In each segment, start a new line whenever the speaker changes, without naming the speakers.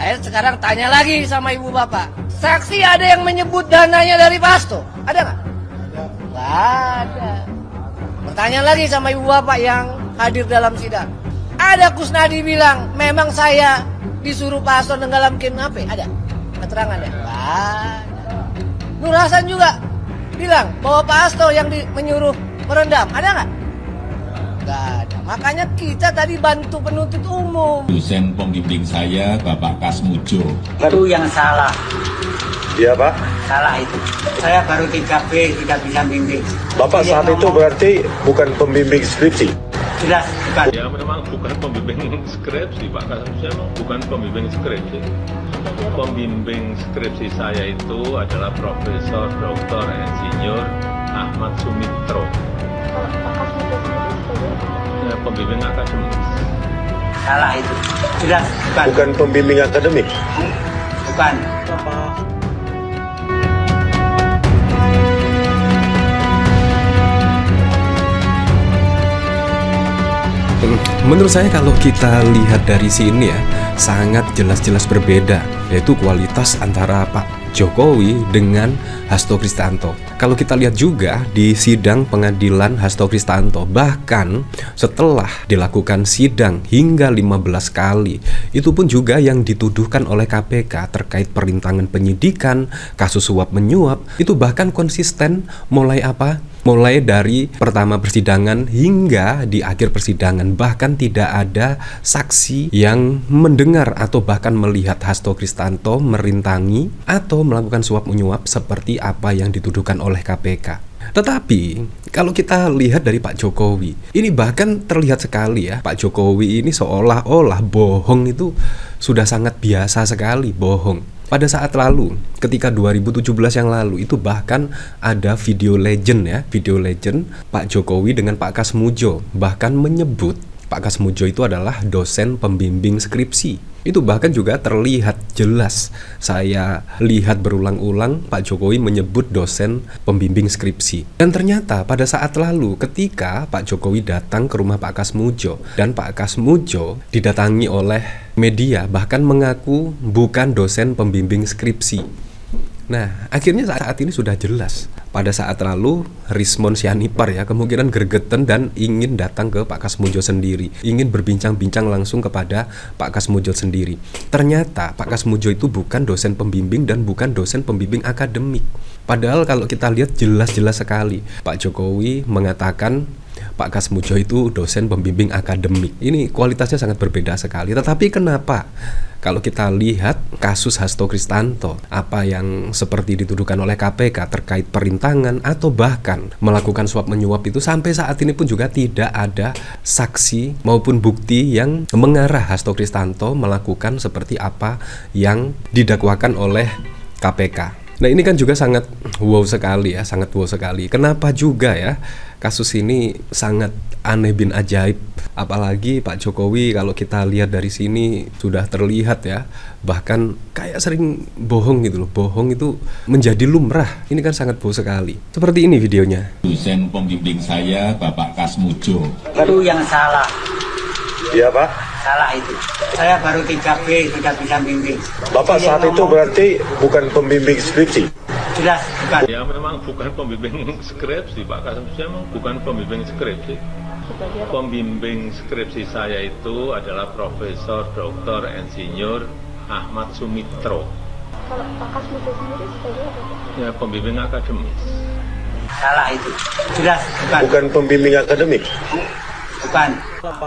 Saya sekarang tanya lagi sama ibu bapak. Saksi ada yang menyebut dananya dari Pak Hasto? Ada nggak? Nggak ada. Pertanyaan lagi sama ibu bapak yang hadir dalam sidang. Ada Kusnadi bilang, memang saya disuruh Pak Hasto nenggelamkan HP. Ada? Keterangannya? Nggak ada. Nur Hasan juga bilang bahwa Pak Hasto yang menyuruh merendam. Ada nggak? Nggak ada. Makanya kita tadi bantu penuntut umum.
Dosen pembimbing saya, Bapak Kasmujo.
Itu yang salah.
Iya Pak.
Salah itu. Saya baru 3B, tidak bisa bimbing.
Bapak
Dia
saat itu
ngomong,
berarti bukan pembimbing skripsi.
jelas bukan.
Ya memang bukan pembimbing skripsi Pak Kasmujo, memang bukan pembimbing skripsi. Pembimbing skripsi saya itu adalah Profesor Dr. Insinyur Ahmad Sumitro. Ya, pembimbing akademis.
Salah itu. Jelas bukan.
Bukan pembimbing akademik.
Bukan.
Menurut saya kalau kita lihat dari sini ya, sangat jelas-jelas berbeda, yaitu kualitas antara Pak Jokowi dengan Hasto Kristianto. Kalau kita lihat juga di sidang pengadilan Hasto Kristianto, bahkan setelah dilakukan sidang hingga 15 kali, itu pun juga yang dituduhkan oleh KPK terkait perintangan penyidikan, kasus suap menyuap, itu bahkan konsisten mulai apa? Mulai dari pertama persidangan hingga di akhir persidangan, bahkan tidak ada saksi yang mendengar atau bahkan melihat Hasto Kristianto merintangi atau melakukan suap menyuap seperti apa yang dituduhkan oleh KPK. Tetapi kalau kita lihat dari Pak Jokowi, ini bahkan terlihat sekali ya, Pak Jokowi ini seolah-olah bohong itu sudah sangat biasa sekali, bohong. Pada saat lalu, ketika 2017 yang lalu, itu bahkan ada video legend ya, video legend Pak Jokowi dengan Pak Kasmujo, bahkan menyebut Pak Kasmujo itu adalah dosen pembimbing skripsi. Itu bahkan juga terlihat jelas. Saya lihat berulang-ulang Pak Jokowi menyebut dosen pembimbing skripsi. Dan ternyata pada saat lalu ketika Pak Jokowi datang ke rumah Pak Kasmujo dan Pak Kasmujo didatangi oleh media, bahkan mengaku bukan dosen pembimbing skripsi. Nah, akhirnya saat ini sudah jelas. Pada saat lalu, Rismon Sianipar ya, kemungkinan gergeten dan ingin datang ke Pak Kasmujo sendiri, ingin berbincang-bincang langsung kepada Pak Kasmujo sendiri. Ternyata Pak Kasmujo itu bukan dosen pembimbing dan bukan dosen pembimbing akademik. Padahal kalau kita lihat jelas-jelas sekali, Pak Jokowi mengatakan Pak Kasmujo itu dosen pembimbing akademik. Ini kualitasnya sangat berbeda sekali. Tetapi kenapa? Kalau kita lihat kasus Hasto Kristianto, apa yang seperti dituduhkan oleh KPK terkait perintangan atau bahkan melakukan suap menyuap itu sampai saat ini pun juga tidak ada saksi maupun bukti yang mengarah Hasto Kristianto melakukan seperti apa yang didakwakan oleh KPK. Nah ini kan juga sangat wow sekali ya, sangat wow sekali. Kenapa juga ya kasus ini sangat aneh bin ajaib. Apalagi Pak Jokowi kalau kita lihat dari sini sudah terlihat ya, bahkan kayak sering bohong gitu loh. Bohong itu menjadi lumrah. Ini kan sangat wow sekali. Seperti ini videonya.
Dosen pembimbing saya, Bapak Kasmujo.
Itu yang salah.
Iya Pak.
Salah itu. Saya baru 3B, tidak bisa bimbing.
Bapak
Dia
saat itu
ngomong,
berarti bukan pembimbing skripsi.
jelas bukan.
Ya memang bukan pembimbing skripsi Pak Kasmujo, memang bukan pembimbing skripsi. Pembimbing skripsi saya itu adalah Profesor Dr. Insinyur Ahmad Sumitro.
Kalau Pak Kasmujo sendiri sebagai apa?
Ya pembimbing akademis.
Salah itu. Jelas bukan.
Bukan pembimbing akademik.
Bukan.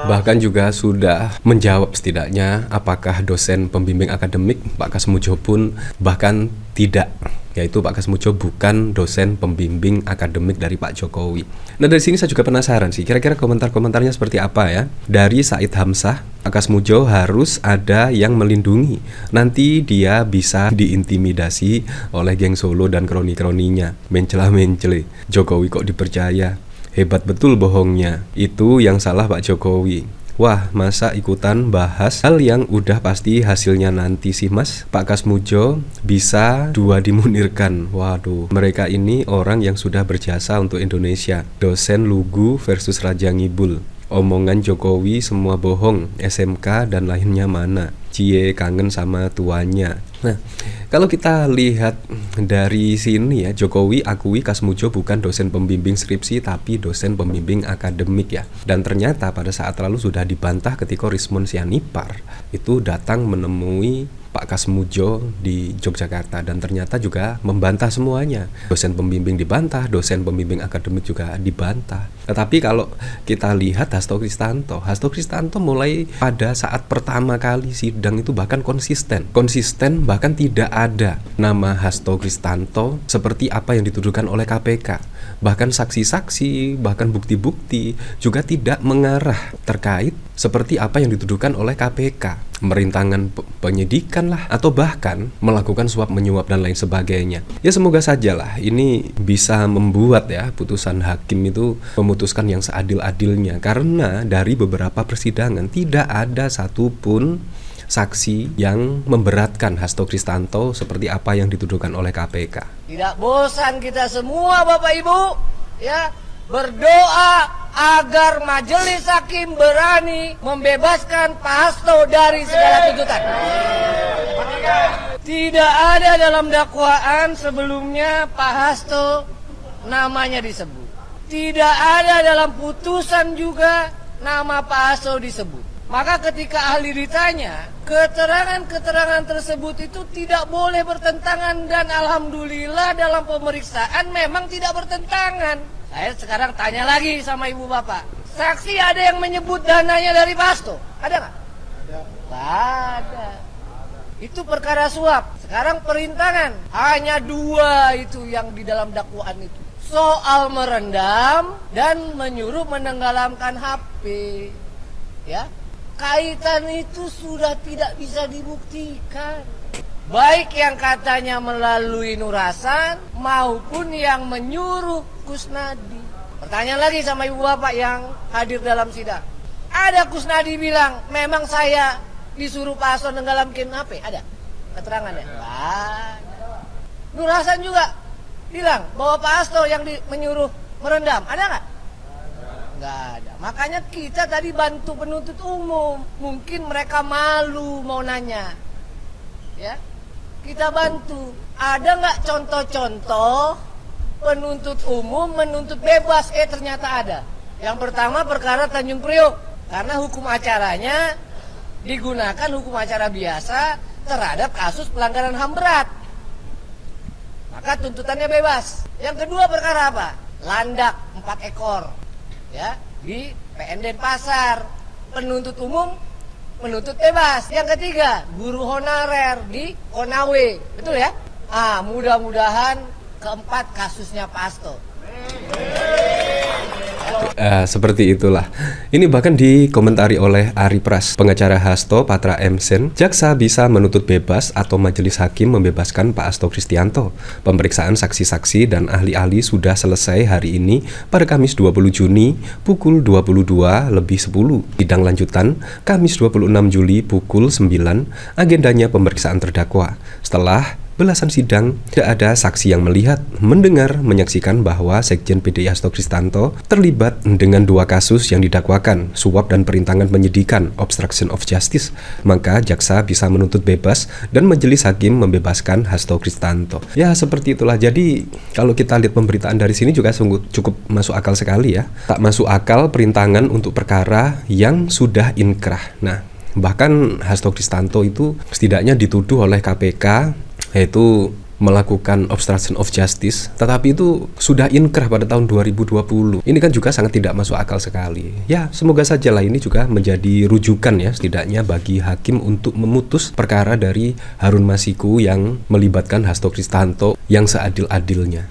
Bahkan juga sudah menjawab setidaknya apakah dosen pembimbing akademik. Pak Kasmujo pun bahkan tidak, yaitu Pak Kasmujo bukan dosen pembimbing akademik dari Pak Jokowi. Nah dari sini saya juga penasaran sih, kira-kira komentar-komentarnya seperti apa ya. Dari Said Hamzah, Pak Kasmujo harus ada yang melindungi. Nanti dia bisa diintimidasi oleh geng Solo dan kroni-kroninya. Mencela-mencele, Jokowi kok dipercaya. Hebat betul bohongnya. Itu yang salah Pak Jokowi. Wah, masa ikutan bahas hal yang udah pasti hasilnya nanti sih mas. Pak Kasmujo bisa dua dimunirkan. Waduh, mereka ini orang yang sudah berjasa untuk Indonesia. Dosen lugu versus Raja Ngibul. Omongan Jokowi semua bohong, SMK dan lainnya mana. cie kangen sama tuanya. Nah, kalau kita lihat dari sini ya, Jokowi akui Kasmujo bukan dosen pembimbing skripsi tapi dosen pembimbing akademik ya. Dan ternyata pada saat lalu sudah dibantah ketika Rismon Sianipar itu datang menemui Pak Kasmujo di Yogyakarta dan ternyata juga membantah semuanya. Dosen pembimbing dibantah, dosen pembimbing akademik juga dibantah. Tetapi kalau kita lihat Hasto Kristanto mulai pada saat pertama kali sidang itu bahkan konsisten bahkan tidak ada nama Hasto Kristanto seperti apa yang dituduhkan oleh KPK. Bahkan saksi-saksi, bahkan bukti-bukti juga tidak mengarah terkait seperti apa yang dituduhkan oleh KPK. Merintangan penyidikan lah, atau bahkan melakukan suap menyuap dan lain sebagainya. Ya semoga sajalah ini bisa membuat ya putusan hakim itu memutuskan yang seadil-adilnya. Karena dari beberapa persidangan tidak ada satupun saksi yang memberatkan Hasto Kristanto seperti apa yang dituduhkan oleh KPK.
Tidak bosan kita semua Bapak Ibu ya berdoa agar majelis hakim berani membebaskan Pak Hasto dari segala tuntutan. Tidak ada dalam dakwaan sebelumnya Pak Hasto namanya disebut. Tidak ada dalam putusan juga nama Pak Hasto disebut. Maka ketika ahli ditanya, keterangan-keterangan tersebut itu tidak boleh bertentangan dan alhamdulillah dalam pemeriksaan memang tidak bertentangan. Saya sekarang tanya lagi sama ibu bapak, saksi ada yang menyebut dananya dari Pak Hasto? Ada nggak? Nggak ada. Itu perkara suap. Sekarang perintangan, hanya 2 itu yang di dalam dakwaan itu. Soal merendam dan menyuruh menenggelamkan HP. Ya. Kaitan itu sudah tidak bisa dibuktikan. Baik yang katanya melalui Nur Hasan maupun yang menyuruh Kusnadi. Pertanyaan lagi sama ibu bapak yang hadir dalam sidang. Ada Kusnadi bilang, memang saya disuruh Pak Hasto nenggelamkan HP? Ada? Keterangannya? Ada. Nur Hasan juga bilang bahwa Pak Hasto yang menyuruh merendam. Ada nggak? Nggak ada. Makanya kita tadi bantu penuntut umum. Mungkin mereka malu mau nanya. Ya, kita bantu. Ada nggak contoh-contoh penuntut umum menuntut bebas? Ternyata ada. Yang pertama perkara Tanjung Priok. Karena hukum acaranya digunakan hukum acara biasa terhadap kasus pelanggaran HAM berat. Maka tuntutannya bebas. Yang kedua perkara apa? Landak 4 ekor. Ya, di PN Denpasar, penuntut umum menuntut bebas. Yang ketiga, guru honorer di Konawe, betul ya? Mudah-mudahan keempat kasusnya Pak Hasto.
Seperti itulah. Ini bahkan dikomentari oleh Ari Pras, pengacara Hasto, Patra Emsen. Jaksa bisa menuntut bebas atau majelis hakim membebaskan Pak Hasto Kristianto. Pemeriksaan saksi-saksi dan ahli-ahli sudah selesai hari ini pada Kamis 20 Juni pukul 22:10. Sidang lanjutan Kamis 26 Juli pukul 9. Agendanya pemeriksaan terdakwa. Setelah belasan sidang, tidak ada saksi yang melihat, mendengar, menyaksikan bahwa Sekjen PDI Hasto Kristanto terlibat dengan 2 kasus yang didakwakan, suap dan perintangan penyidikan, obstruction of justice. Maka jaksa bisa menuntut bebas dan majelis hakim membebaskan Hasto Kristanto. Ya, seperti itulah. Jadi, kalau kita lihat pemberitaan dari sini juga sungguh cukup masuk akal sekali ya. Tak masuk akal perintangan untuk perkara yang sudah inkrah. Nah, bahkan Hasto Kristanto itu setidaknya dituduh oleh KPK yaitu melakukan obstruction of justice, tetapi itu sudah inkrah pada tahun 2020. Ini kan juga sangat tidak masuk akal sekali. Ya, semoga saja lah ini juga menjadi rujukan ya setidaknya bagi hakim untuk memutus perkara dari Harun Masiku yang melibatkan Hasto Kristanto yang seadil-adilnya.